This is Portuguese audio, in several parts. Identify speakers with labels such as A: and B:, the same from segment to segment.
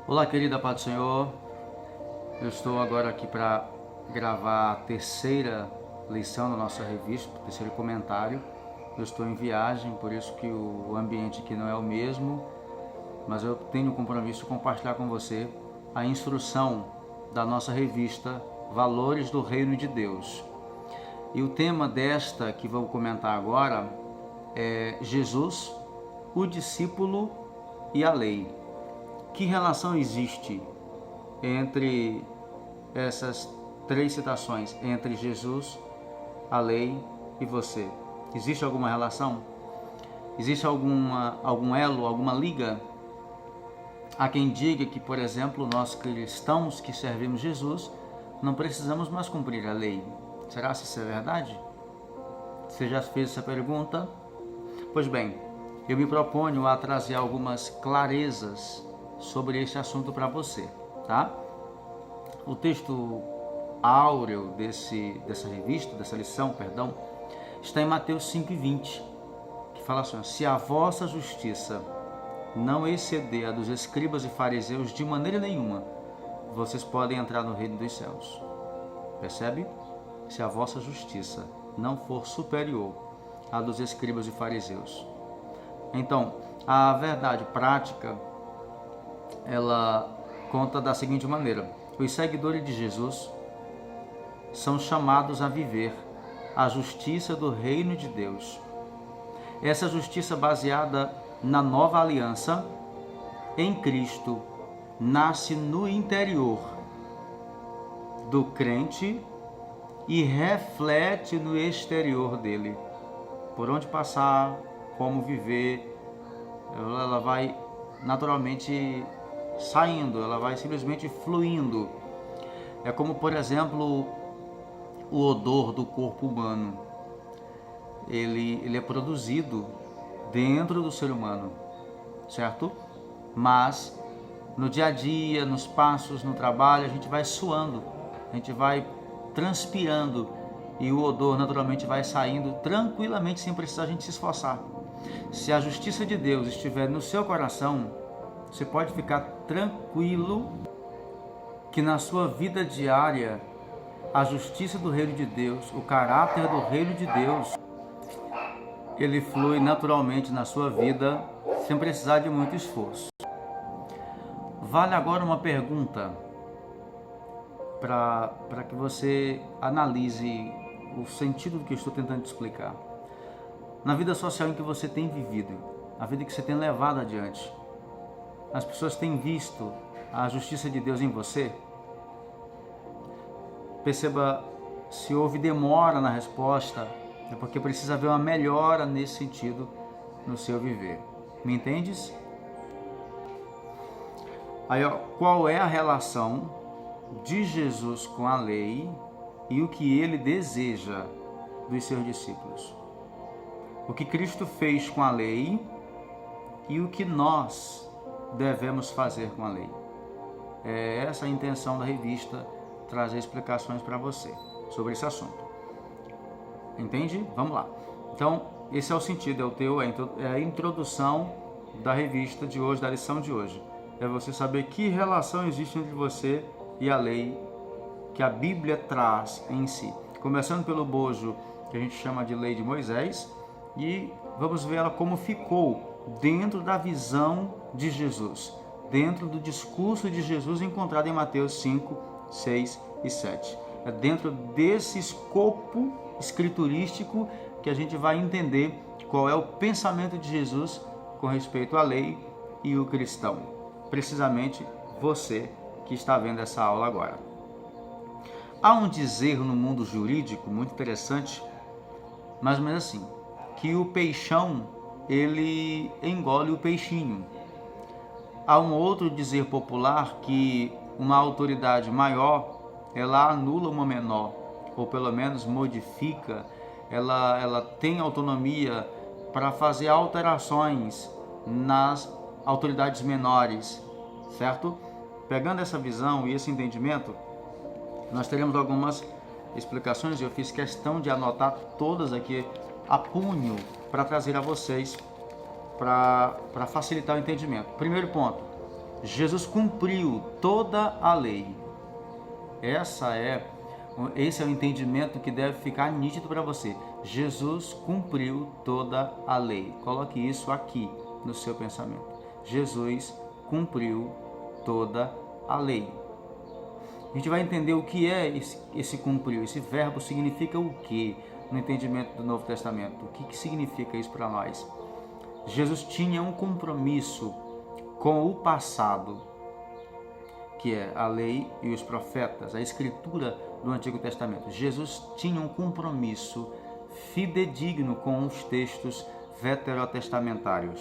A: Olá, querida Paz do Senhor. Eu estou agora aqui para gravar a terceira lição da nossa revista, o terceiro comentário. Eu estou em viagem, por isso que o ambiente aqui não é o mesmo, mas eu tenho o compromisso de compartilhar com você a instrução da nossa revista Valores do Reino de Deus. E o tema desta que vou comentar agora é Jesus, o discípulo e a lei. Que relação existe entre essas três citações, entre Jesus, a lei e você? Existe alguma relação? Existe algum elo, alguma liga? Há quem diga que, por exemplo, nós cristãos que servimos Jesus, não precisamos mais cumprir a lei. Será que isso é verdade? Você já fez essa pergunta? Pois bem, eu me proponho a trazer algumas clarezas sobre este assunto para você, tá? O texto áureo dessa lição, está em Mateus 5:20, que fala assim: se a vossa justiça não exceder a dos escribas e fariseus de maneira nenhuma, vocês podem entrar no reino dos céus. Percebe? Se a vossa justiça não for superior à dos escribas e fariseus. Então, a verdade prática, ela conta da seguinte maneira: os seguidores de Jesus são chamados a viver a justiça do reino de Deus. Essa justiça baseada na nova aliança em Cristo nasce no interior do crente e reflete no exterior dele. Por onde passar, como viver, ela vai naturalmente saindo, ela vai simplesmente fluindo. É como, por exemplo, o odor do corpo humano. Ele é produzido dentro do ser humano, certo? Mas no dia a dia, nos passos, no trabalho, a gente vai suando, a gente vai transpirando e o odor naturalmente vai saindo tranquilamente, sem precisar a gente se esforçar. Se a justiça de Deus estiver no seu coração, você pode ficar tranquilo que na sua vida diária, a justiça do reino de Deus, o caráter do reino de Deus, ele flui naturalmente na sua vida, sem precisar de muito esforço. Vale agora uma pergunta para que você analise o sentido do que eu estou tentando te explicar. Na vida social em que você tem vivido, a vida que você tem levado adiante, as pessoas têm visto a justiça de Deus em você? Perceba, se houve demora na resposta, é porque precisa haver uma melhora nesse sentido no seu viver. Me entendes? Aí, qual é a relação de Jesus com a lei e o que ele deseja dos seus discípulos? O que Cristo fez com a lei e o que nós devemos fazer com a lei. É essa a intenção da revista, trazer explicações para você sobre esse assunto. Entende? Vamos lá. Então, esse é o sentido, é a introdução da revista de hoje, da lição de hoje. É você saber que relação existe entre você e a lei que a Bíblia traz em si. Começando pelo bojo que a gente chama de lei de Moisés, e vamos ver ela como ficou dentro da visão de Jesus, dentro do discurso de Jesus encontrado em Mateus 5, 6 e 7. É dentro desse escopo escriturístico que a gente vai entender qual é o pensamento de Jesus com respeito à lei e o cristão. Precisamente você que está vendo essa aula agora. Há um dizer no mundo jurídico muito interessante, mais ou menos assim, que o peixão, ele engole o peixinho. Há um outro dizer popular que uma autoridade maior, ela anula uma menor, ou pelo menos modifica, ela tem autonomia para fazer alterações nas autoridades menores, certo? Pegando essa visão e esse entendimento, nós teremos algumas explicações, e eu fiz questão de anotar todas aqui a punho para trazer a vocês, para facilitar o entendimento. Primeiro ponto: Jesus cumpriu toda a lei. Esse é o entendimento que deve ficar nítido para você. Jesus cumpriu toda a lei. Coloque isso aqui no seu pensamento. Jesus cumpriu toda a lei. A gente vai entender o que é esse cumpriu. Esse verbo significa o quê no entendimento do Novo Testamento? O que significa isso para nós? Jesus tinha um compromisso com o passado, que é a lei e os profetas, a escritura do Antigo Testamento. Jesus tinha um compromisso fidedigno com os textos veterotestamentários.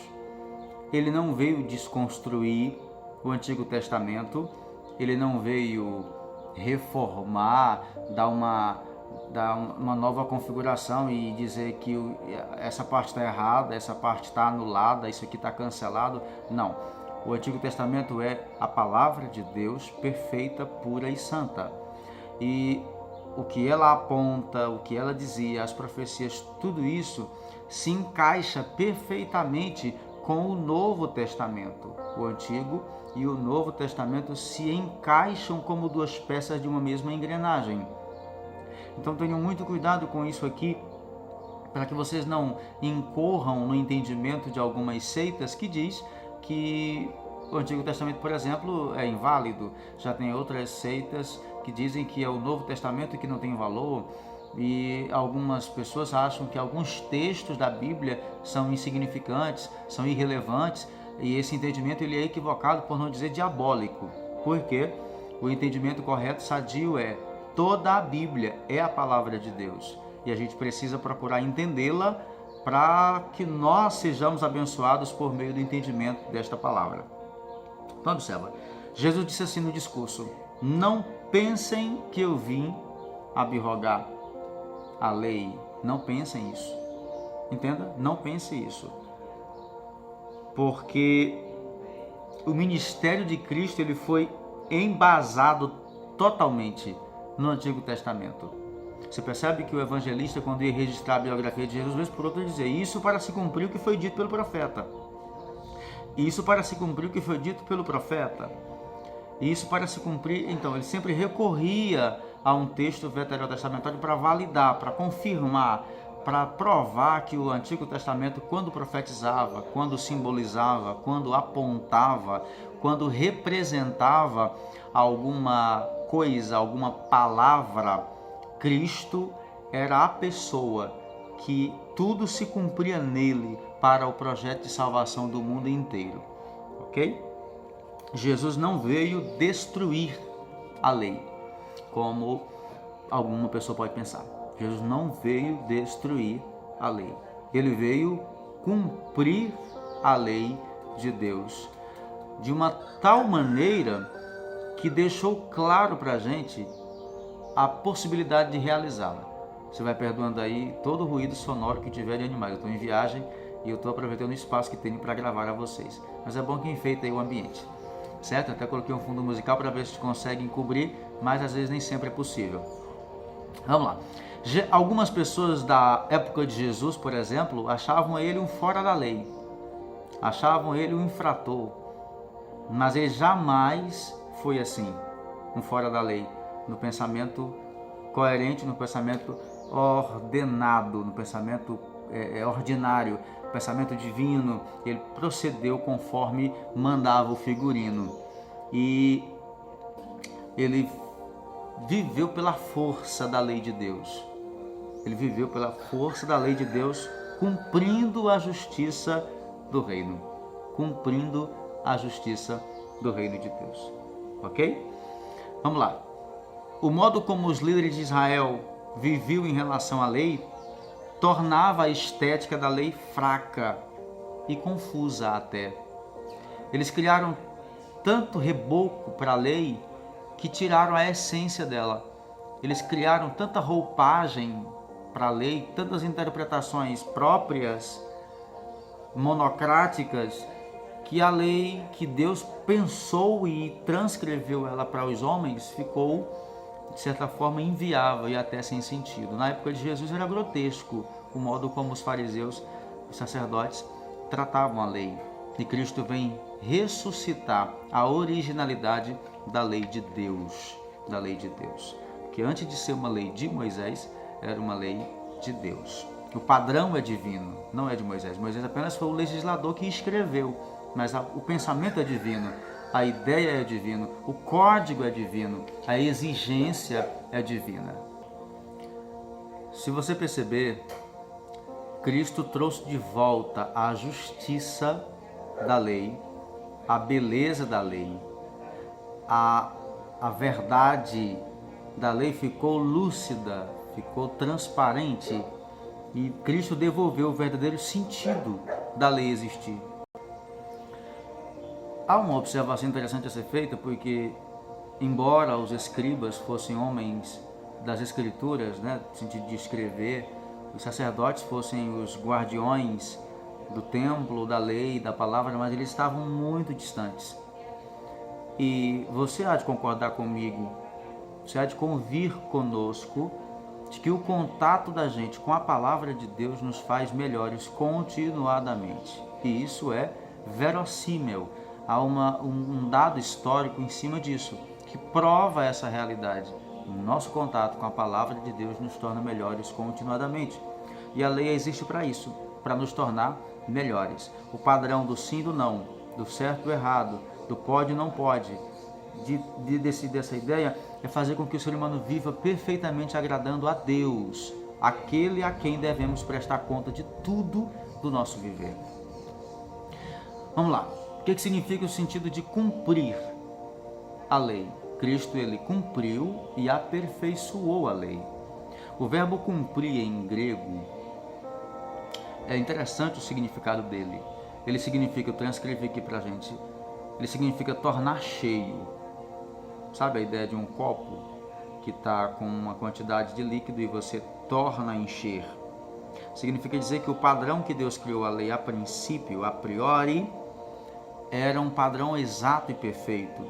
A: Ele não veio desconstruir o Antigo Testamento, ele não veio reformar, dar uma nova configuração e dizer que essa parte está errada, essa parte está anulada, isso aqui está cancelado. Não. O Antigo Testamento é a palavra de Deus perfeita, pura e santa. E o que ela aponta, o que ela dizia, as profecias, tudo isso se encaixa perfeitamente com o Novo Testamento. O Antigo e o Novo Testamento se encaixam como duas peças de uma mesma engrenagem. Então tenham muito cuidado com isso aqui, para que vocês não incorram no entendimento de algumas seitas que diz que o Antigo Testamento, por exemplo, é inválido. Já tem outras seitas que dizem que é o Novo Testamento que não tem valor, e algumas pessoas acham que alguns textos da Bíblia são insignificantes, são irrelevantes, e esse entendimento ele é equivocado, por não dizer diabólico. Porque o entendimento correto, sadio, é toda a Bíblia é a palavra de Deus, e a gente precisa procurar entendê-la para que nós sejamos abençoados por meio do entendimento desta palavra. Então observa, Jesus disse assim no discurso: não pensem que eu vim abrogar a lei. Não pensem isso. Entenda? Não pense isso. Porque o ministério de Cristo ele foi embasado totalmente no Antigo Testamento. Você percebe que o evangelista, quando ia registrar a biografia de Jesus, vez por outra dizia: isso para se cumprir o que foi dito pelo profeta. Isso para se cumprir o que foi dito pelo profeta. Isso para se cumprir, então, ele sempre recorria a um texto veterotestamentário para validar, para confirmar, para provar que o Antigo Testamento, quando profetizava, quando simbolizava, quando apontava, quando representava alguma coisa, alguma palavra, Cristo era a pessoa que tudo se cumpria nele para o projeto de salvação do mundo inteiro. Ok? Jesus não veio destruir a lei, como alguma pessoa pode pensar. Jesus não veio destruir a lei. Ele veio cumprir a lei de Deus de uma tal maneira que deixou claro para a gente a possibilidade de realizá-la. Você vai perdoando aí todo o ruído sonoro que tiver de animais. Eu estou em viagem e eu estou aproveitando o espaço que tenho para gravar a vocês. Mas é bom que enfeita aí o ambiente. Certo? Até coloquei um fundo musical para ver se conseguem cobrir, mas às vezes nem sempre é possível. Vamos lá. Algumas pessoas da época de Jesus, por exemplo, achavam ele um fora da lei, achavam ele um infrator, mas ele jamais foi assim, um fora da lei, no pensamento coerente, no pensamento ordenado, no pensamento ordinário, pensamento divino. Ele procedeu conforme mandava o figurino e ele viveu pela força da lei de Deus. Ele viveu pela força da lei de Deus, cumprindo a justiça do reino, cumprindo a justiça do reino de Deus. Ok? Vamos lá. O modo como os líderes de Israel viviam em relação à lei tornava a estética da lei fraca e confusa até. Eles criaram tanto reboco para a lei que tiraram a essência dela. Eles criaram tanta roupagem para a lei, tantas interpretações próprias, monocráticas, que a lei que Deus pensou e transcreveu ela para os homens ficou, de certa forma, inviável e até sem sentido. Na época de Jesus era grotesco o modo como os fariseus, os sacerdotes, tratavam a lei. E Cristo vem ressuscitar a originalidade da lei de Deus, que antes de ser uma lei de Moisés, era uma lei de Deus. O padrão é divino, não é de Moisés. Moisés apenas foi o legislador que escreveu, mas o pensamento é divino, a ideia é divina, o código é divino, a exigência é divina. Se você perceber, Cristo trouxe de volta a justiça da lei, a beleza da lei, a verdade da lei ficou lúcida, ficou transparente, e Cristo devolveu o verdadeiro sentido da lei existir. Há uma observação interessante a ser feita, porque embora os escribas fossem homens das escrituras, né, no sentido de escrever, os sacerdotes fossem os guardiões do templo, da lei, da palavra, mas eles estavam muito distantes. E você há de concordar comigo, você há de convir conosco, de que o contato da gente com a palavra de Deus nos faz melhores continuadamente. E isso é verossímil. Há um dado histórico em cima disso, que prova essa realidade. O nosso contato com a palavra de Deus nos torna melhores continuadamente. E a lei existe para isso, para nos tornar melhores. O padrão do sim e do não, do certo e do errado, do pode e não pode, de decidir essa ideia, é fazer com que o ser humano viva perfeitamente agradando a Deus, aquele a quem devemos prestar conta de tudo do nosso viver. Vamos lá. O que significa o sentido de cumprir a lei? Cristo, ele cumpriu e aperfeiçoou a lei. O verbo cumprir em grego, é interessante o significado dele. Ele significa, eu transcrevi aqui pra gente, ele significa tornar cheio. Sabe a ideia de um copo que está com uma quantidade de líquido e você torna a encher? Significa dizer que o padrão que Deus criou a lei a princípio, a priori, era um padrão exato e perfeito.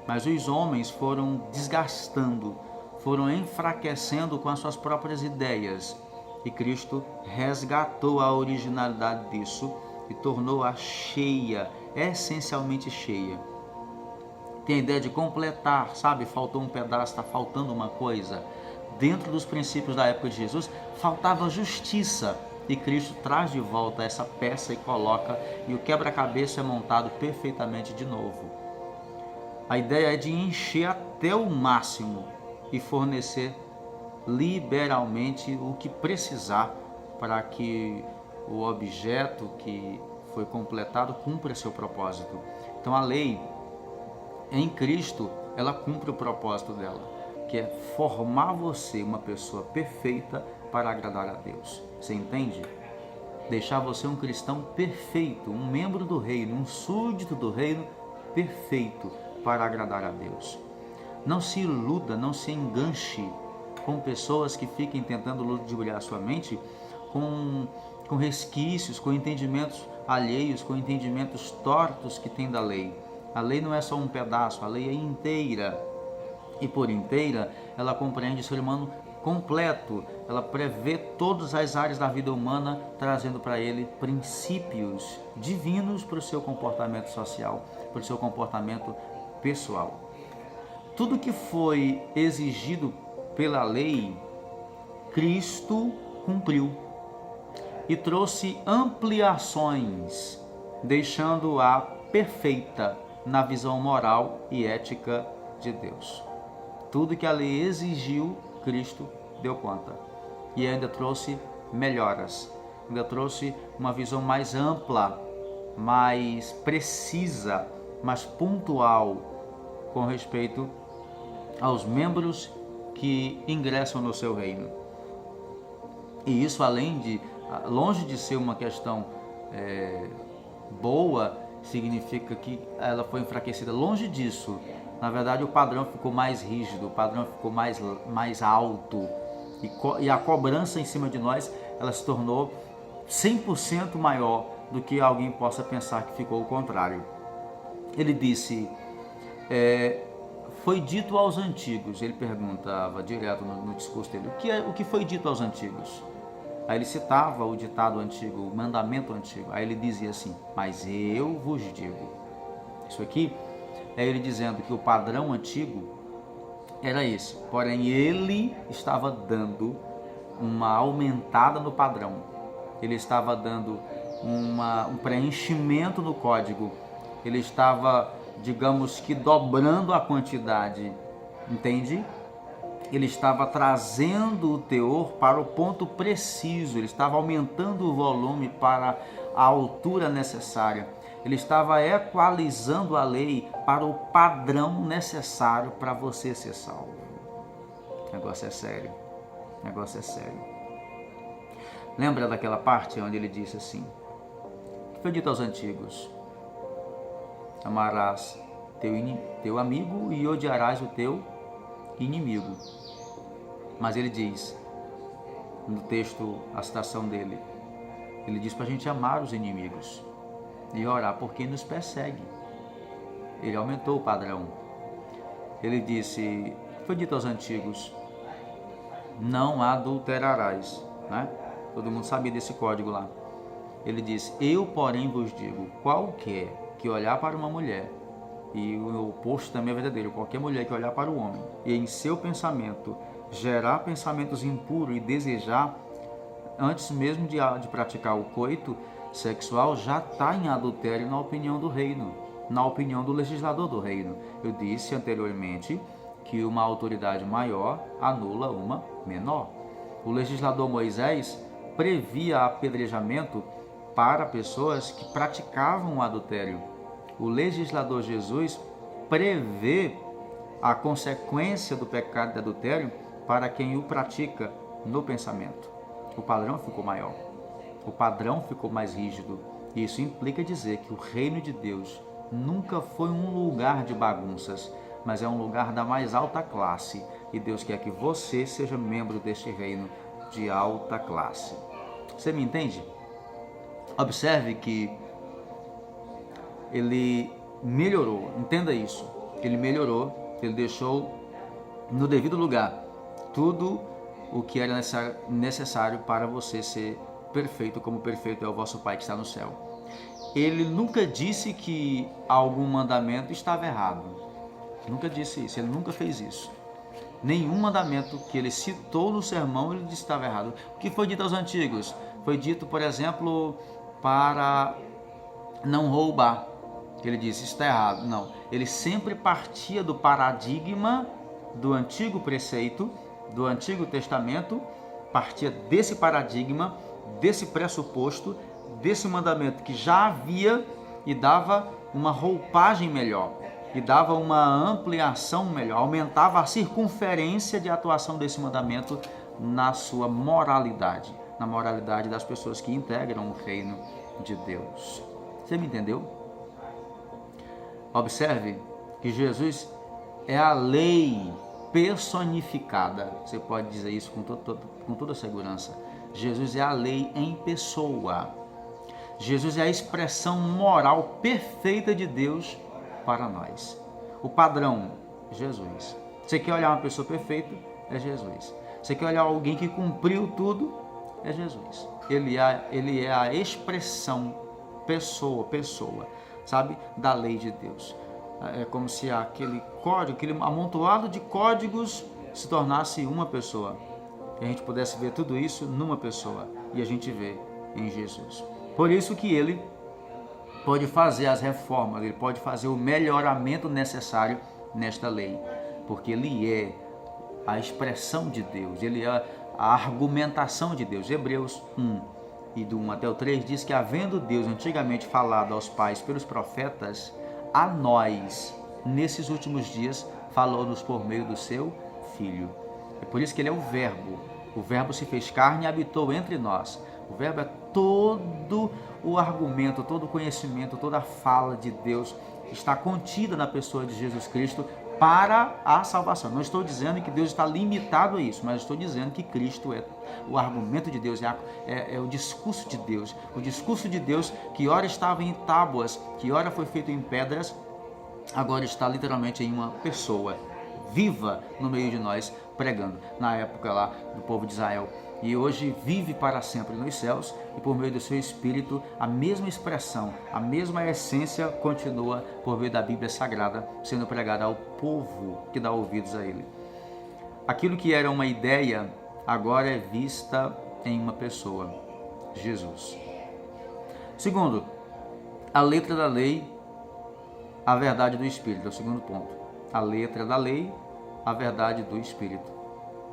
A: Mas os homens foram desgastando, foram enfraquecendo com as suas próprias ideias. E Cristo resgatou a originalidade disso e tornou-a cheia, essencialmente cheia. Tem a ideia de completar, sabe? Faltou um pedaço, está faltando uma coisa. Dentro dos princípios da época de Jesus, faltava justiça. E Cristo traz de volta essa peça e coloca, e o quebra-cabeça é montado perfeitamente de novo. A ideia é de encher até o máximo e fornecer liberalmente o que precisar para que o objeto que foi completado cumpra seu propósito. Então a lei, em Cristo, ela cumpre o propósito dela, que é formar você uma pessoa perfeita para agradar a Deus. Você entende? Deixar você um cristão perfeito, um membro do reino, um súdito do reino perfeito para agradar a Deus. Não se iluda, não se enganche com pessoas que fiquem tentando ludibriar sua mente com resquícios, com entendimentos alheios, com entendimentos tortos que tem da lei. A lei não é só um pedaço, a lei é inteira. E por inteira, ela compreende o ser humano completo. Ela prevê todas as áreas da vida humana, trazendo para ele princípios divinos para o seu comportamento social, para o seu comportamento pessoal. Tudo que foi exigido pela lei, Cristo cumpriu e trouxe ampliações, deixando-a perfeita na visão moral e ética de Deus. Tudo que a lei exigiu, Cristo deu conta. E ainda trouxe melhoras, ainda trouxe uma visão mais ampla, mais precisa, mais pontual com respeito aos membros que ingressam no seu reino. E isso, longe de ser uma questão boa, significa que ela foi enfraquecida. Longe disso. Na verdade, o padrão ficou mais rígido, o padrão ficou mais alto. E a cobrança em cima de nós, ela se tornou 100% maior do que alguém possa pensar que ficou o contrário. Ele disse, foi dito aos antigos, ele perguntava direto no discurso dele, o que foi dito aos antigos? Aí ele citava o ditado antigo, o mandamento antigo. Aí ele dizia assim, mas eu vos digo. Isso aqui é ele dizendo que o padrão antigo era esse, porém ele estava dando uma aumentada no padrão, ele estava dando um preenchimento no código, ele estava, digamos que, dobrando a quantidade, entende? Ele estava trazendo o teor para o ponto preciso, ele estava aumentando o volume para a altura necessária, ele estava equalizando a lei para o padrão necessário para você ser salvo. O negócio é sério, o negócio é sério. Lembra daquela parte onde ele disse assim, que foi dito aos antigos: amarás teu amigo e odiarás o teu inimigo. Mas ele diz, no texto, a citação dele, ele diz para a gente amar os inimigos e orar por quem nos persegue. Ele aumentou o padrão. Ele disse, foi dito aos antigos, não adulterarás, né? Todo mundo sabia desse código lá. Ele disse, eu porém vos digo, qualquer que olhar para uma mulher, e o oposto também é verdadeiro, qualquer mulher que olhar para o homem e em seu pensamento gerar pensamentos impuros e desejar, antes mesmo de praticar o coito sexual, já está em adultério na opinião do reino, na opinião do legislador do reino. Eu disse anteriormente que uma autoridade maior anula uma menor. O legislador Moisés previa apedrejamento para pessoas que praticavam o adultério. O legislador Jesus prevê a consequência do pecado de adultério para quem o pratica no pensamento. O padrão ficou maior, o padrão ficou mais rígido. Isso implica dizer que o reino de Deus nunca foi um lugar de bagunças, mas é um lugar da mais alta classe. E Deus quer que você seja membro deste reino de alta classe. Você me entende? Observe que ele melhorou, entenda isso, ele melhorou, ele deixou no devido lugar tudo o que era necessário para você ser perfeito, como perfeito é o vosso Pai que está no céu. Ele nunca disse que algum mandamento estava errado, nunca disse isso, ele nunca fez isso. Nenhum mandamento que ele citou no sermão ele disse que estava errado. O que foi dito aos antigos? Foi dito, por exemplo, para não roubar. Ele disse, isso está errado. Não, ele sempre partia do paradigma do antigo preceito, do Antigo Testamento, partia desse paradigma, desse pressuposto, desse mandamento que já havia e dava uma roupagem melhor, e dava uma ampliação melhor, aumentava a circunferência de atuação desse mandamento na sua moralidade, na moralidade das pessoas que integram o reino de Deus. Você me entendeu? Observe que Jesus é a lei personificada. Você pode dizer isso com toda segurança. Jesus é a lei em pessoa. Jesus é a expressão moral perfeita de Deus para nós. O padrão, Jesus. Você quer olhar uma pessoa perfeita? É Jesus. Você quer olhar alguém que cumpriu tudo? É Jesus. Ele é a expressão, pessoa, sabe, da lei de Deus. É como se aquele código, aquele amontoado de códigos se tornasse uma pessoa. E a gente pudesse ver tudo isso numa pessoa. E a gente vê em Jesus. Por isso que ele pode fazer as reformas, ele pode fazer o melhoramento necessário nesta lei. Porque ele é a expressão de Deus, ele é a argumentação de Deus. Hebreus 1, e do 1 até o 3 diz que, havendo Deus antigamente falado aos pais pelos profetas, a nós, nesses últimos dias, falou-nos por meio do seu Filho. É por isso que ele é o Verbo se fez carne e habitou entre nós. O Verbo é todo o argumento, todo o conhecimento, toda a fala de Deus está contida na pessoa de Jesus Cristo para a salvação. Não estou dizendo que Deus está limitado a isso, mas estou dizendo que Cristo é o argumento de Deus, é o discurso de Deus. O discurso de Deus que ora estava em tábuas, que ora foi feito em pedras, agora está literalmente em uma pessoa viva no meio de nós, pregando. Na época lá do povo de Israel, e hoje vive para sempre nos céus, e por meio do seu Espírito, a mesma expressão, a mesma essência continua por meio da Bíblia Sagrada, sendo pregada ao povo que dá ouvidos a ele. Aquilo que era uma ideia, agora é vista em uma pessoa, Jesus. Segundo, a letra da lei, a verdade do Espírito, é o segundo ponto. A letra da lei, a verdade do Espírito.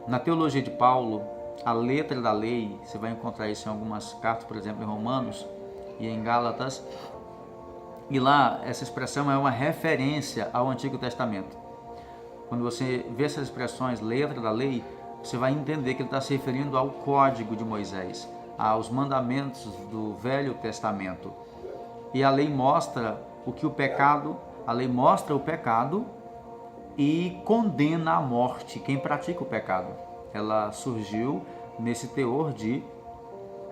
A: Na teologia de Paulo, a letra da lei, você vai encontrar isso em algumas cartas, por exemplo, em Romanos e em Gálatas, e lá essa expressão é uma referência ao Antigo Testamento. Quando você vê essas expressões, letra da lei, você vai entender que ele está se referindo ao Código de Moisés, aos mandamentos do Velho Testamento. E a lei mostra a lei mostra o pecado e condena à morte quem pratica o pecado. Ela surgiu nesse teor de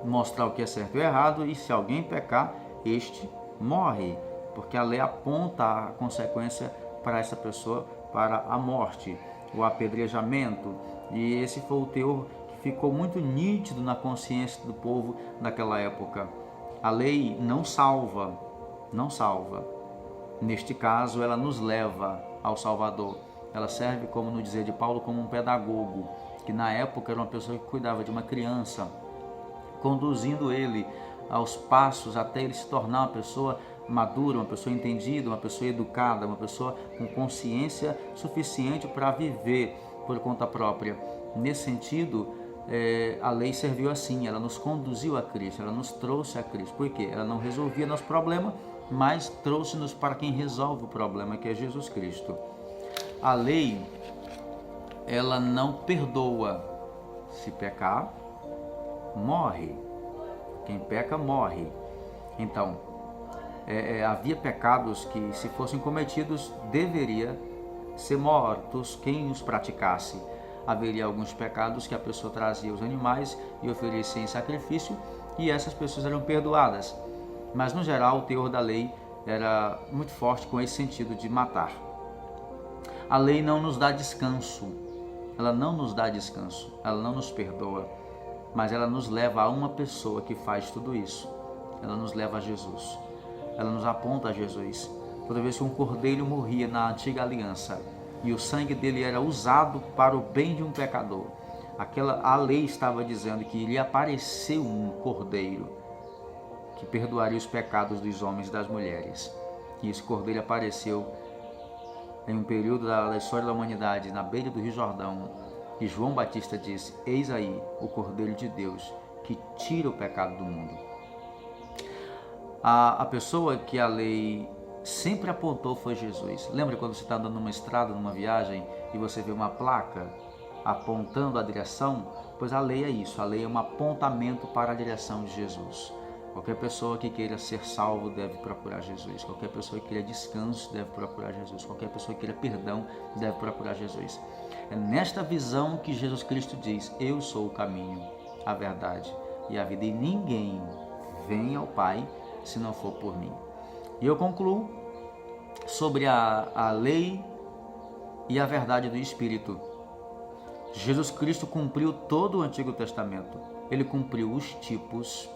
A: mostrar o que é certo e errado, e se alguém pecar, este morre, porque a lei aponta a consequência para essa pessoa, para a morte, o apedrejamento, e esse foi o teor que ficou muito nítido na consciência do povo naquela época. A lei não salva. Neste caso, ela nos leva ao Salvador. Ela serve, como no dizer de Paulo, como um pedagogo, que na época era uma pessoa que cuidava de uma criança, conduzindo ele aos passos até ele se tornar uma pessoa madura, uma pessoa entendida, uma pessoa educada, uma pessoa com consciência suficiente para viver por conta própria. Nesse sentido, a lei serviu assim, ela nos conduziu a Cristo, ela nos trouxe a Cristo. Por quê? Ela não resolvia nosso problema, mas trouxe-nos para quem resolve o problema, que é Jesus Cristo. A lei, ela não perdoa. Se pecar, morre. Quem peca, morre. Então, havia pecados que, se fossem cometidos, deveria ser mortos quem os praticasse. Haveria alguns pecados que a pessoa trazia os animais e oferecia em sacrifício, e essas pessoas eram perdoadas. Mas, no geral, o teor da lei era muito forte com esse sentido de matar. A lei não nos dá descanso, ela não nos dá descanso, ela não nos perdoa, mas ela nos leva a uma pessoa que faz tudo isso. Ela nos leva a Jesus, ela nos aponta a Jesus. Toda vez que um cordeiro morria na antiga aliança e o sangue dele era usado para o bem de um pecador, a lei estava dizendo que iria aparecer um cordeiro que perdoaria os pecados dos homens e das mulheres. E esse cordeiro apareceu em um período da história da humanidade, na beira do Rio Jordão, e João Batista disse: eis aí o Cordeiro de Deus que tira o pecado do mundo. A pessoa que a lei sempre apontou foi Jesus. Lembra quando você está andando numa estrada, numa viagem, e você vê uma placa apontando a direção? Pois a lei é isso, a lei é um apontamento para a direção de Jesus. Qualquer pessoa que queira ser salvo deve procurar Jesus. Qualquer pessoa que queira descanso deve procurar Jesus. Qualquer pessoa que queira perdão deve procurar Jesus. É nesta visão que Jesus Cristo diz: eu sou o caminho, a verdade e a vida, e ninguém vem ao Pai se não for por mim. E eu concluo sobre a lei e a verdade do Espírito. Jesus Cristo cumpriu todo o Antigo Testamento. Ele cumpriu os tipos,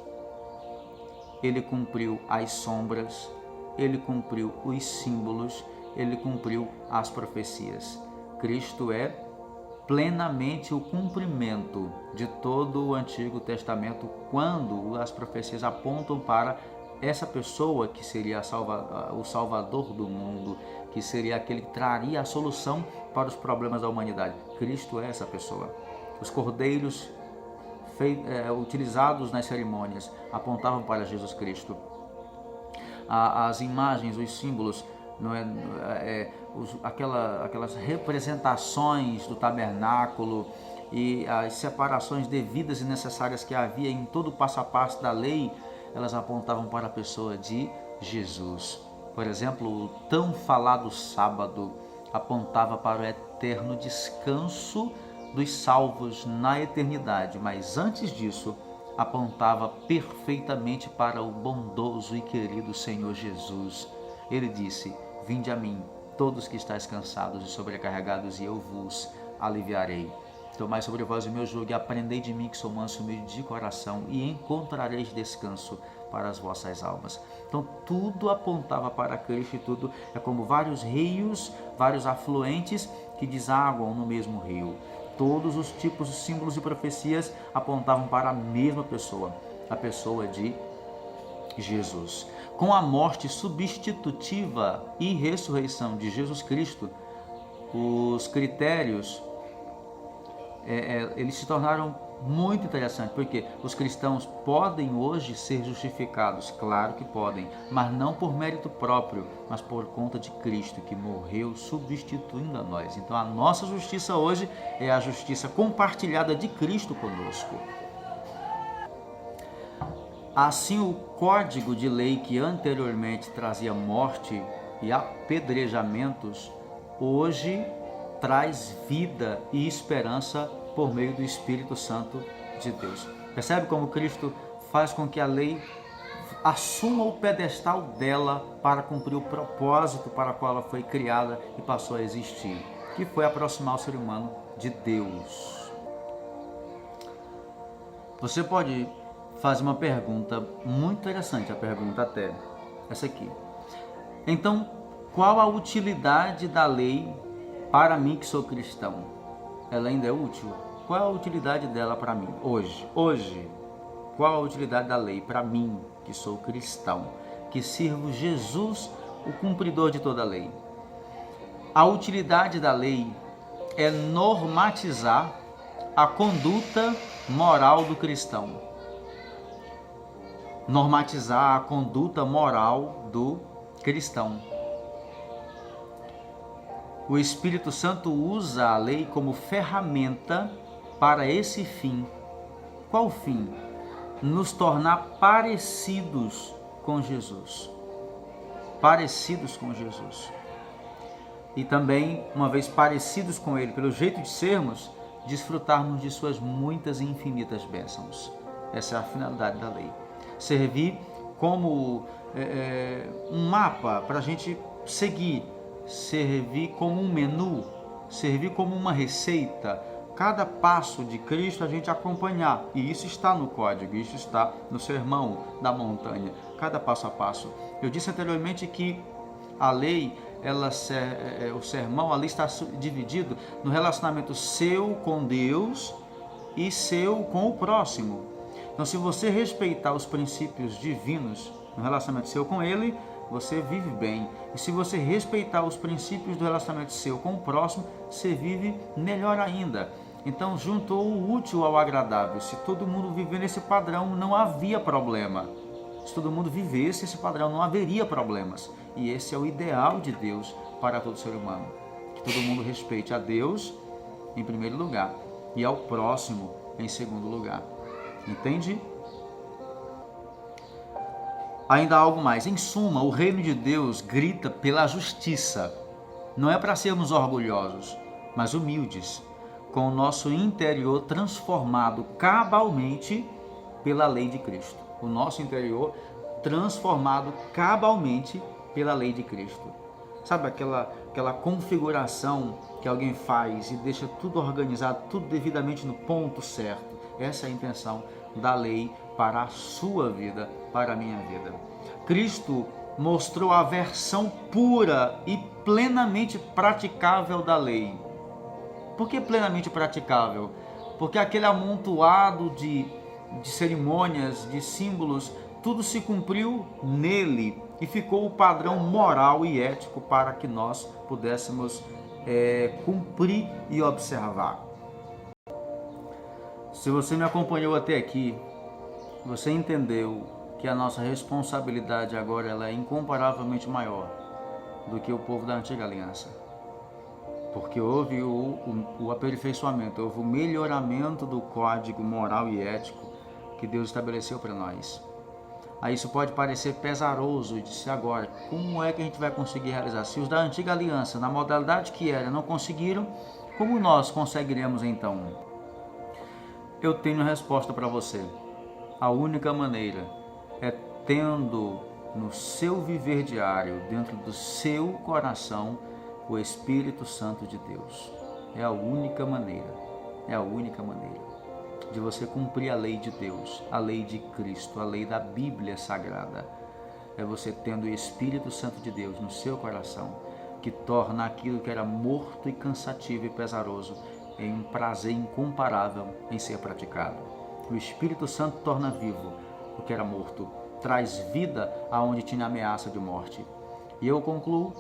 A: ele cumpriu as sombras, ele cumpriu os símbolos, ele cumpriu as profecias. Cristo é plenamente o cumprimento de todo o Antigo Testamento, quando as profecias apontam para essa pessoa que seria o Salvador do mundo, que seria aquele que traria a solução para os problemas da humanidade. Cristo é essa pessoa. Os cordeiros utilizados nas cerimônias apontavam para Jesus Cristo. As imagens, os símbolos, aquelas representações do tabernáculo e as separações devidas e necessárias que havia em todo o passo a passo da lei, elas apontavam para a pessoa de Jesus. Por exemplo, o tão falado sábado apontava para o eterno descanso dos salvos na eternidade, mas antes disso apontava perfeitamente para o bondoso e querido Senhor Jesus. Ele disse: vinde a mim, todos que estáis cansados e sobrecarregados, e eu vos aliviarei. Tomai sobre vós o meu jugo e aprendei de mim, que sou manso e humilde de coração, e encontrareis descanso para as vossas almas. Então tudo apontava para Cristo, e tudo é como vários rios, vários afluentes que desaguam no mesmo rio. Todos os tipos, símbolos e profecias apontavam para a mesma pessoa, a pessoa de Jesus. Com a morte substitutiva e ressurreição de Jesus Cristo, os critérios eles se tornaram muito interessantes, porque os cristãos podem hoje ser justificados, claro que podem, mas não por mérito próprio, mas por conta de Cristo, que morreu substituindo a nós. Então a nossa justiça hoje é a justiça compartilhada de Cristo conosco. Assim, o código de lei que anteriormente trazia morte e apedrejamentos, hoje traz vida e esperança por meio do Espírito Santo de Deus. Percebe como Cristo faz com que a lei assuma o pedestal dela para cumprir o propósito para o qual ela foi criada e passou a existir, que foi aproximar o ser humano de Deus. Você pode fazer uma pergunta muito interessante, a pergunta até essa aqui. Então, qual a utilidade da lei para mim que sou cristão? Ela ainda é útil? Qual a utilidade dela para mim hoje? Qual a utilidade da lei para mim que sou cristão, que sirvo Jesus, o cumpridor de toda a lei? A utilidade da lei é normatizar a conduta moral do cristão. Normatizar a conduta moral do cristão. O Espírito Santo usa a lei como ferramenta para esse fim. Qual fim? Nos tornar parecidos com Jesus. Parecidos com Jesus. E também, uma vez parecidos com Ele, pelo jeito de sermos, desfrutarmos de suas muitas e infinitas bênçãos. Essa é a finalidade da lei. Servir como um mapa para a gente seguir. Servir como um menu, servir como uma receita, cada passo de Cristo a gente acompanhar, e isso está no código, isso está no sermão da montanha, cada passo a passo. Eu disse anteriormente que a lei, o sermão ali está dividido no relacionamento seu com Deus e seu com o próximo. Então, se você respeitar os princípios divinos no relacionamento seu com Ele, você vive bem. E se você respeitar os princípios do relacionamento seu com o próximo, você vive melhor ainda. Então, juntou o útil ao agradável. Se todo mundo viver nesse padrão, não havia problema. Se todo mundo vivesse esse padrão, não haveria problemas. E esse é o ideal de Deus para todo ser humano. Que todo mundo respeite a Deus em primeiro lugar e ao próximo em segundo lugar. Entende? Ainda há algo mais. Em suma, o reino de Deus grita pela justiça. Não é para sermos orgulhosos, mas humildes, com o nosso interior transformado cabalmente pela lei de Cristo. O nosso interior transformado cabalmente pela lei de Cristo. Sabe aquela configuração que alguém faz e deixa tudo organizado, tudo devidamente no ponto certo? Essa é a intenção da lei para a sua vida, para a minha vida. Cristo mostrou a versão pura e plenamente praticável da lei. Por que plenamente praticável? Porque aquele amontoado de cerimônias, de símbolos, tudo se cumpriu nele e ficou o padrão moral e ético para que nós pudéssemos cumprir e observar. Se você me acompanhou até aqui, você entendeu que a nossa responsabilidade agora ela é incomparavelmente maior do que o povo da antiga aliança. Porque houve o aperfeiçoamento, houve o melhoramento do código moral e ético que Deus estabeleceu para nós. Aí isso pode parecer pesaroso, e disse agora, como é que a gente vai conseguir realizar? Se os da antiga aliança, na modalidade que era, não conseguiram, como nós conseguiremos então? Eu tenho a resposta para você. A única maneira é tendo no seu viver diário, dentro do seu coração, o Espírito Santo de Deus. É a única maneira. É a única maneira de você cumprir a lei de Deus, a lei de Cristo, a lei da Bíblia Sagrada. É você tendo o Espírito Santo de Deus no seu coração, que torna aquilo que era morto e cansativo e pesaroso em um prazer incomparável em ser praticado. O Espírito Santo torna vivo o que era morto, traz vida aonde tinha ameaça de morte. E eu concluo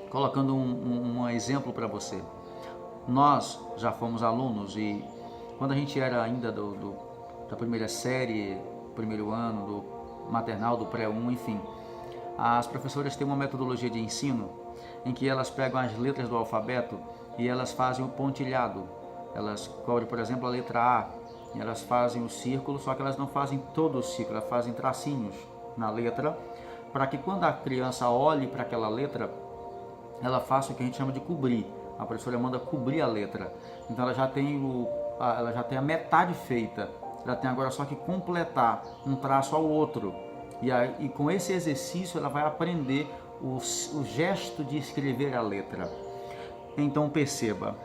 A: colocando um exemplo para você. Nós já fomos alunos e quando a gente era ainda da primeira série, primeiro ano, do maternal, do pré-1, enfim, as professoras têm uma metodologia de ensino em que elas pegam as letras do alfabeto e elas fazem o pontilhado. Elas cobrem, por exemplo, a letra A, e elas fazem o círculo, só que elas não fazem todo o círculo, elas fazem tracinhos na letra, para que quando a criança olhe para aquela letra, ela faça o que a gente chama de cobrir. A professora manda cobrir a letra. Então ela já tem a metade feita. Ela tem agora só que completar um traço ao outro. E com esse exercício ela vai aprender o gesto de escrever a letra. Então perceba,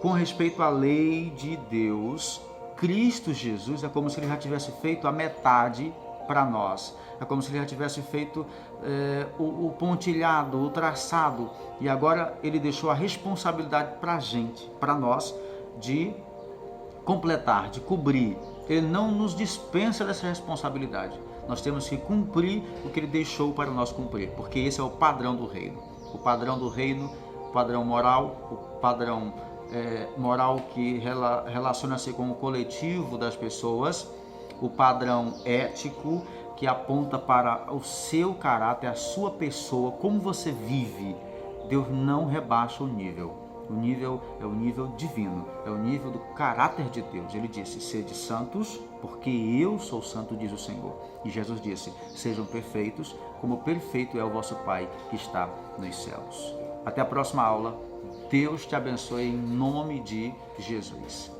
A: com respeito à lei de Deus, Cristo Jesus é como se ele já tivesse feito a metade para nós. É como se ele já tivesse feito o pontilhado, o traçado, e agora ele deixou a responsabilidade para a gente, para nós, de completar, de cobrir. Ele não nos dispensa dessa responsabilidade. Nós temos que cumprir o que ele deixou para nós cumprir, porque esse é o padrão do reino. O padrão do reino, o padrão moral, o padrão moral que relaciona-se com o coletivo das pessoas, o padrão ético que aponta para o seu caráter, a sua pessoa, como você vive. Deus não rebaixa o nível. O nível é o nível divino, é o nível do caráter de Deus. Ele disse, sede santos, porque eu sou santo, diz o Senhor. E Jesus disse, sejam perfeitos, como perfeito é o vosso Pai que está nos céus. Até a próxima aula. Deus te abençoe em nome de Jesus.